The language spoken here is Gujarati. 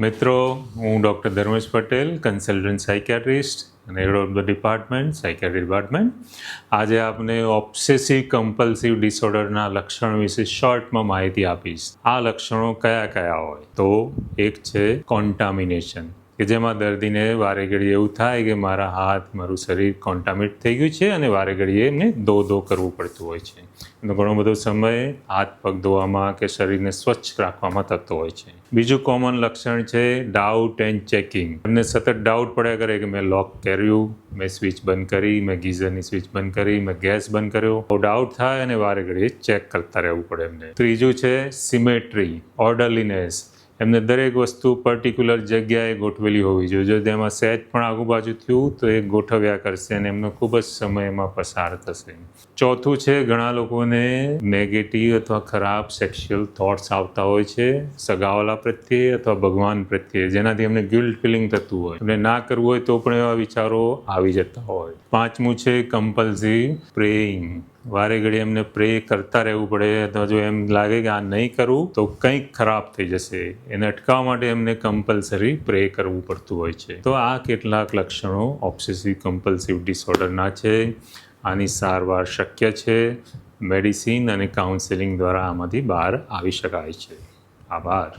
મિત્રો, હું doctor Dharmesh Patel, consultant psychiatrist અને head of the department psychiatry department. આજે આપને ઓબ્સેસિવ કમ્પલ્સિવ ડિસઓર્ડરના લક્ષણો વિશે શોર્ટમાં માહિતી આપીશ. આ લક્ષણો કયા કયા હોય? તો એક છે કોન્ટામિનેશન, કે જેમાં દર્દીને વારે ઘડીએ એવું થાય કે મારા હાથ, મારું શરીર કોન્ટામિનેટ થઈ ગયું છે અને વારે ઘડીએ એમને ધો કરવું પડતું હોય છે. એનો ઘણો બધો સમય હાથ પગ ધોવામાં કે શરીરને સ્વચ્છ રાખવામાં થતો હોય છે. બીજું કોમન લક્ષણ છે ડાઉટ એન્ડ ચેકિંગ. એમને સતત ડાઉટ પડ્યા કરે કે મેં લોક કર્યું, મેં સ્વિચ બંધ કરી, મેં ગીઝરની સ્વિચ બંધ કરી, મેં ગેસ બંધ કર્યો. ડાઉટ થાય અને વારે ઘડીએ ચેક કરતા રહેવું પડે એમને. ત્રીજું છે સિમેટ્રી, ઓર્ડરલીનેસ. એમને દરેક વસ્તુ પર્ટિક્યુલર જગ્યાએ ગોઠવેલી હોવી જોઈએ. જો તેમાં સહેજ પણ આગુબાજુ થયું તો એ ગોઠવ્યા કરશે અને એમનો ખૂબ જ સમય એમાં પસાર થશે. ચોથું છે ઘણા લોકોને નેગેટિવ અથવા ખરાબ સેક્સ્યુઅલ થોટ્સ આવતા હોય છે સગાવાલા પ્રત્યે અથવા ભગવાન પ્રત્યે, જેનાથી એમને ગિલ્ટ ફિલિંગ થતું હોય. એમને ના કરવું હોય તો પણ એવા વિચારો આવી જતા હોય. પાંચમું છે કમ્પલ્સિવ પ્રેઇંગ. વારે ઘડી એમને પ્રે કરતા રહેવું પડે અથવા જો એમ લાગે કે આ નહીં કરવું તો કંઈક ખરાબ થઈ જશે, એને અટકાવવા માટે એમને કમ્પલસરી પ્રે કરવું પડતું હોય છે. તો આ કેટલાક લક્ષણો ઓબ્સેસિવ કમ્પલ્સિવ ડિસઓર્ડરના છે. આની સારવાર શક્ય છે. મેડિસિન અને કાઉન્સેલિંગ દ્વારા આમાંથી બહાર આવી શકાય છે. આભાર.